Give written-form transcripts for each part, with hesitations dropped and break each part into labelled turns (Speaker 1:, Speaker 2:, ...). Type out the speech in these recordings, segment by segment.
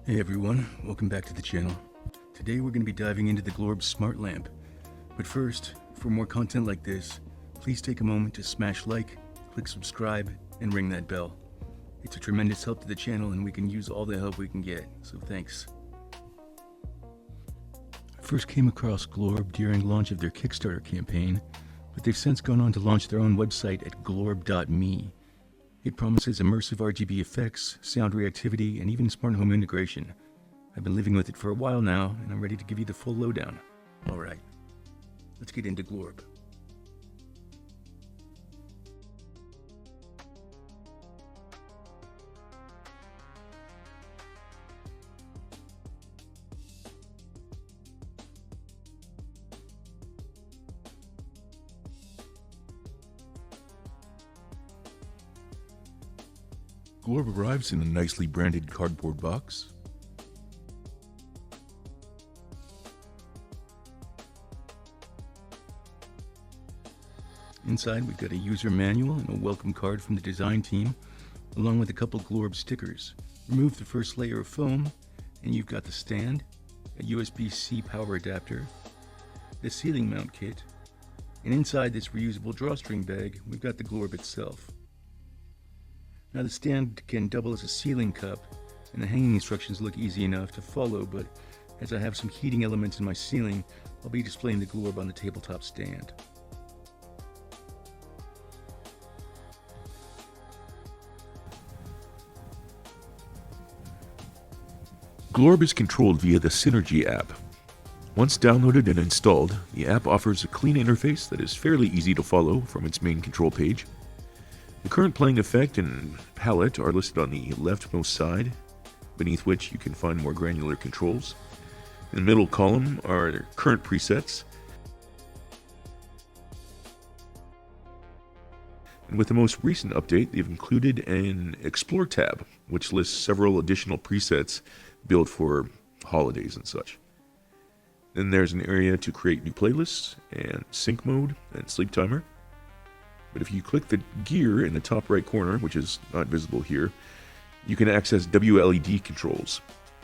Speaker 1: Hey everyone, welcome back to the channel. Today we're going to be diving into the GLORB smart lamp. But first, for more content like this, please take a moment to smash like, click subscribe, and ring that bell. It's a tremendous help to the channel and we can use all the help we can get, so thanks. I first came across GLORB during launch of their Kickstarter campaign, but they've since gone on to launch their own website at glorb.me. It promises immersive RGB effects, sound reactivity, and even smart home integration. I've been living with it for a while now, and I'm ready to give you the full lowdown. Alright, let's get into GLORB. GLORB arrives in a nicely branded cardboard box. Inside we've got a user manual and a welcome card from the design team, along with a couple GLORB stickers. Remove the first layer of foam, and you've got the stand, a USB-C power adapter, the ceiling mount kit, and inside this reusable drawstring bag, we've got the GLORB itself. Now the stand can double as a ceiling cup, and the hanging instructions look easy enough to follow, but as I have some heating elements in my ceiling, I'll be displaying the GLORB on the tabletop stand.
Speaker 2: GLORB is controlled via the Synergy app. Once downloaded and installed, the app offers a clean interface that is fairly easy to follow from its main control page. The current playing effect and palette are listed on the leftmost side, beneath which you can find more granular controls. In the middle column are current presets. And with the most recent update, they've included an Explore tab, which lists several additional presets built for holidays and such. Then there's an area to create new playlists, and sync mode, and sleep timer. But if you click the gear in the top right corner, which is not visible here, you can access WLED controls,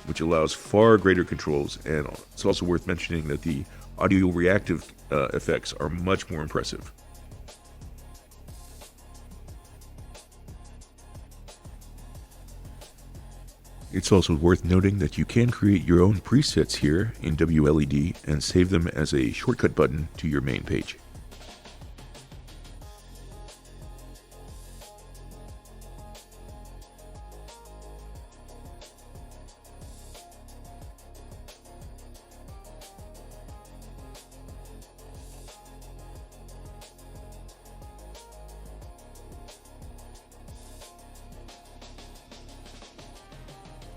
Speaker 2: which allows far greater controls, and it's also worth mentioning that the audio reactive effects are much more impressive. It's also worth noting that you can create your own presets here in WLED and save them as a shortcut button to your main page.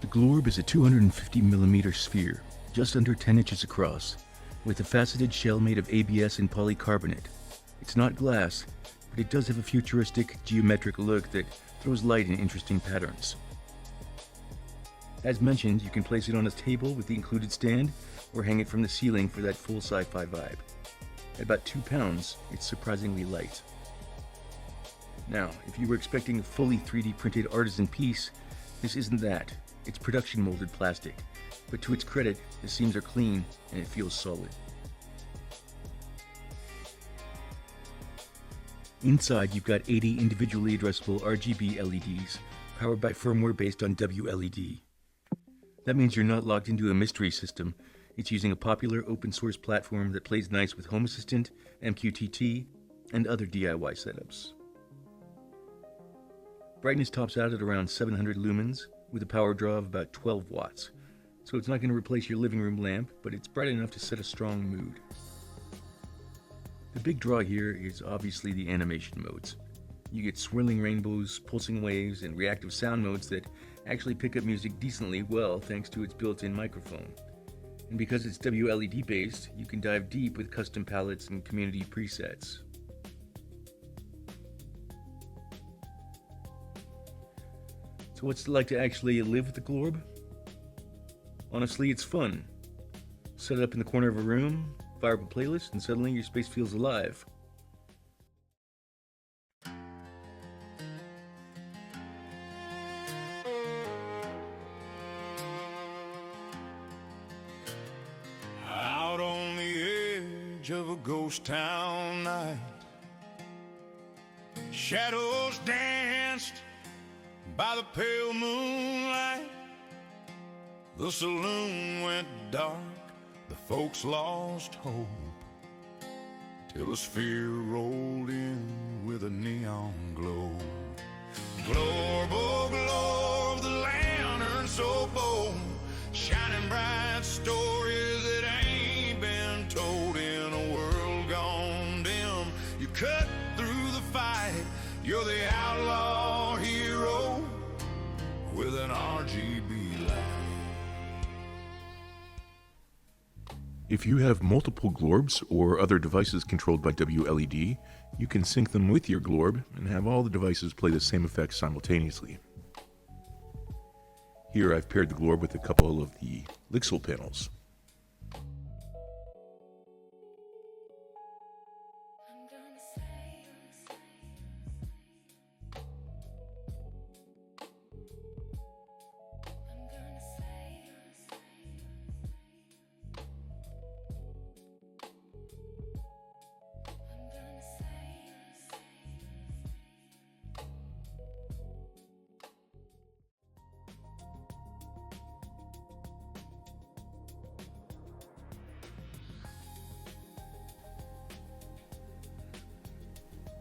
Speaker 1: The GLORB is a 250mm sphere, just under 10 inches across, with a faceted shell made of ABS and polycarbonate. It's not glass, but it does have a futuristic, geometric look that throws light in interesting patterns. As mentioned, you can place it on a table with the included stand, or hang it from the ceiling for that full sci-fi vibe. At about 2 pounds, it's surprisingly light. Now, if you were expecting a fully 3D printed artisan piece, this isn't that. It's production molded plastic, but to its credit, the seams are clean and it feels solid. Inside, you've got 80 individually addressable RGB LEDs, powered by firmware based on WLED. That means you're not locked into a mystery system. It's using a popular open source platform that plays nice with Home Assistant, MQTT, and other DIY setups. Brightness tops out at around 700 lumens, with a power draw of about 12 watts. So it's not going to replace your living room lamp, but it's bright enough to set a strong mood. The big draw here is obviously the animation modes. You get swirling rainbows, pulsing waves, and reactive sound modes that actually pick up music decently well thanks to its built-in microphone. And because it's WLED based, you can dive deep with custom palettes and community presets. So what's it like to actually live with the GLORB? Honestly, it's fun. Set it up in the corner of a room, fire up a playlist, and suddenly your space feels alive.
Speaker 3: edge of a ghost town night. Shadows danced by the pale moonlight. The saloon went dark, the folks lost hope, till a sphere rolled in with a neon glow. GLORB, oh GLORB, the lantern so bold, shining bright stories that ain't been told in a world gone dim. You cut through the fight, you're the outlaw hero with an RGB light.
Speaker 2: If you have multiple GLORBs or other devices controlled by WLED, you can sync them with your GLORB and have all the devices play the same effects simultaneously. Here I've paired the GLORB with a couple of the Lixil panels.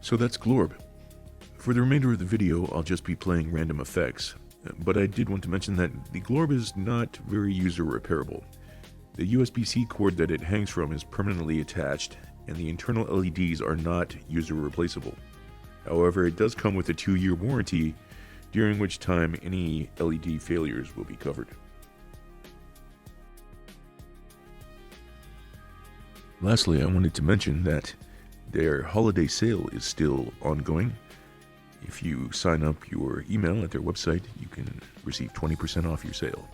Speaker 2: So that's GLORB. For the remainder of the video, I'll just be playing random effects, but I did want to mention that the GLORB is not very user repairable. The USB-C cord that it hangs from is permanently attached, and the internal LEDs are not user replaceable. However, it does come with a 2-year warranty, during which time any LED failures will be covered. Lastly, I wanted to mention that their holiday sale is still ongoing. If you sign up your email at their website, you can receive 20% off your sale.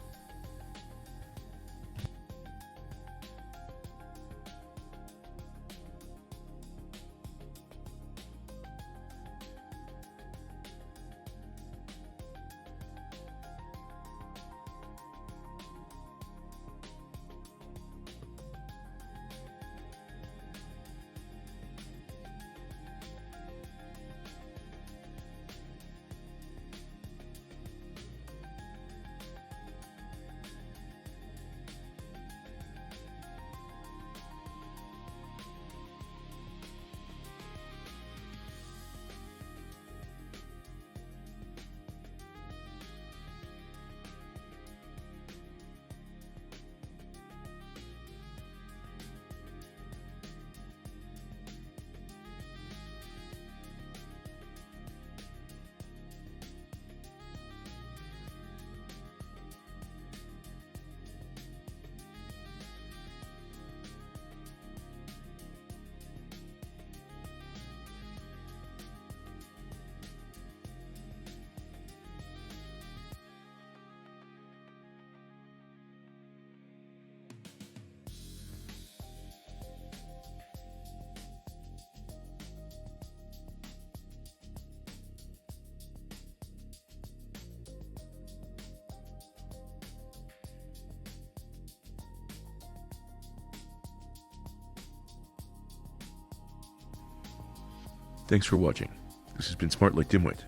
Speaker 2: Thanks for watching. This has been Smart Like Dimwit.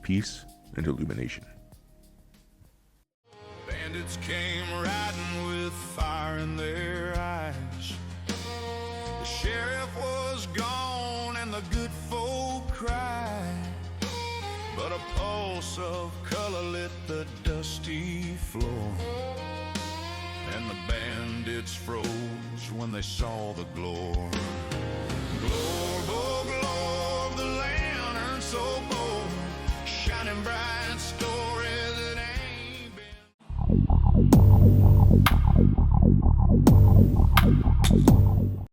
Speaker 2: Peace and illumination.
Speaker 3: Bandits came riding with fire in their eyes. The sheriff was gone and the good folk cried, but a pulse of color lit the dusty floor, and the bandits froze when they saw the GLORB. GLORB.